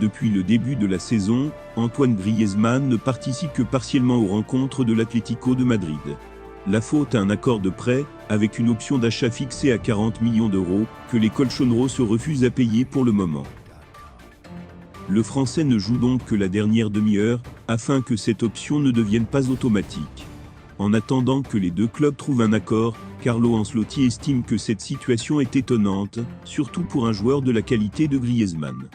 Depuis le début de la saison, Antoine Griezmann ne participe que partiellement aux rencontres de l'Atlético de Madrid. La faute à un accord de prêt, avec une option d'achat fixée à 40 millions d'euros, que les colchoneros se refusent à payer pour le moment. Le Français ne joue donc que la dernière demi-heure, afin que cette option ne devienne pas automatique. En attendant que les deux clubs trouvent un accord, Carlo Ancelotti estime que cette situation est étonnante, surtout pour un joueur de la qualité de Griezmann.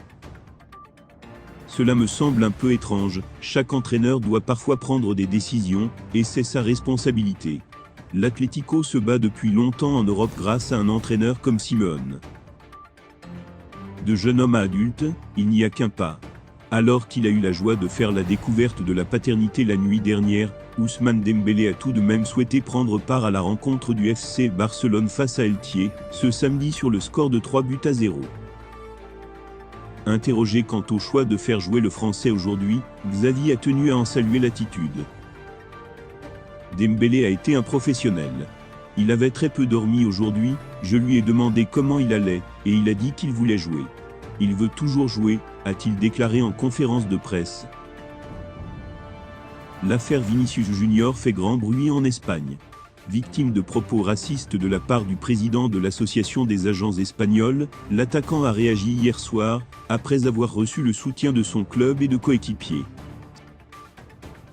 Cela me semble un peu étrange, chaque entraîneur doit parfois prendre des décisions, et c'est sa responsabilité. L'Atlético se bat depuis longtemps en Europe grâce à un entraîneur comme Simeone. De jeune homme à adulte, il n'y a qu'un pas. Alors qu'il a eu la joie de faire la découverte de la paternité la nuit dernière, Ousmane Dembélé a tout de même souhaité prendre part à la rencontre du FC Barcelone face à Elche, ce samedi sur le score de 3-0. Interrogé quant au choix de faire jouer le Français aujourd'hui, Xavi a tenu à en saluer l'attitude. Dembélé a été un professionnel. Il avait très peu dormi aujourd'hui, je lui ai demandé comment il allait, et il a dit qu'il voulait jouer. Il veut toujours jouer, a-t-il déclaré en conférence de presse. L'affaire Vinicius Junior fait grand bruit en Espagne. Victime de propos racistes de la part du président de l'association des agents espagnols, l'attaquant a réagi hier soir, après avoir reçu le soutien de son club et de coéquipiers.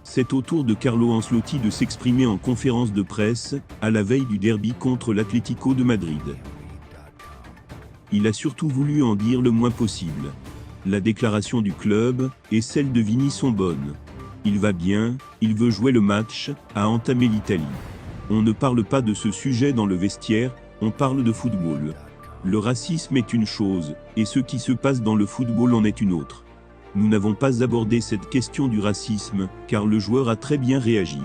C'est au tour de Carlo Ancelotti de s'exprimer en conférence de presse, à la veille du derby contre l'Atlético de Madrid. Il a surtout voulu en dire le moins possible. La déclaration du club, et celle de Vini sont bonnes. Il va bien, il veut jouer le match, a entamé l'Italie. On ne parle pas de ce sujet dans le vestiaire, on parle de football. Le racisme est une chose, et ce qui se passe dans le football en est une autre. Nous n'avons pas abordé cette question du racisme, car le joueur a très bien réagi.